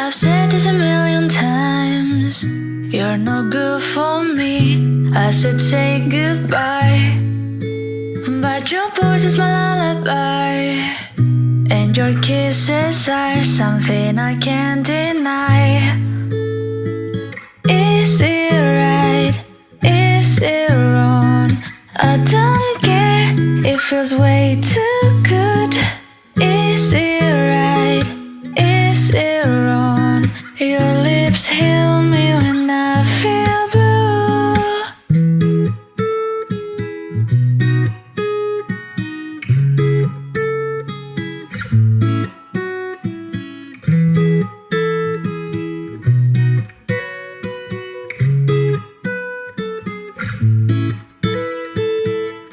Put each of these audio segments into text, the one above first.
I've said this a million times, you're no good for me. I should say goodbye, but your voice is my lullaby, and your kisses are something I can't deny. Is it right? Is it wrong? I don't care, it feels way too good. Is it right? Is it wrong? Your lips heal me when I feel blue.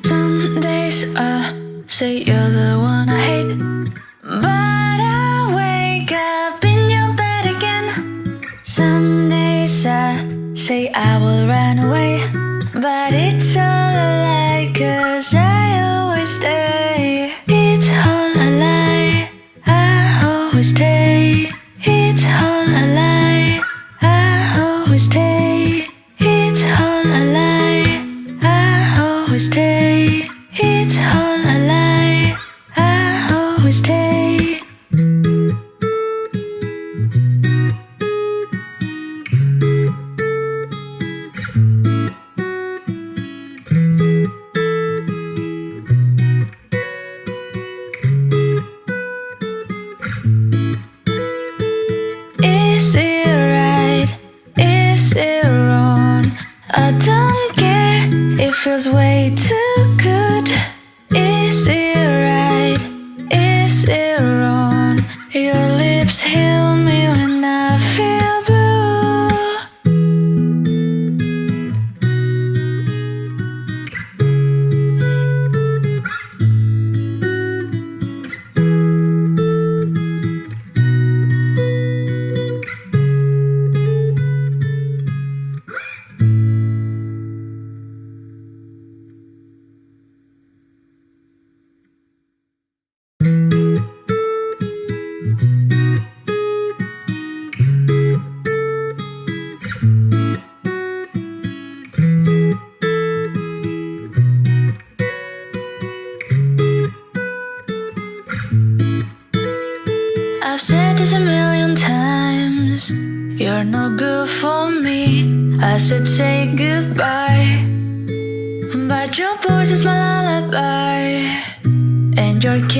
Some days I say you're the one I hate, but I wake up in your bed again. Some days I say I will run away, but it's all a lie, 'cause I always stay. It's all a lie, I always stay. It's all a lie, I always stay. It's all a lie, I always stay. It's all a lie, I always stay. Is it right? Is it wrong? I don't care, it feels way too good. Is it right? Is it wrong? Your lips heal me when I feel blue. I've said this a million times, you're no good for me. I should say goodbye, but your voice is my lullaby, and your kiss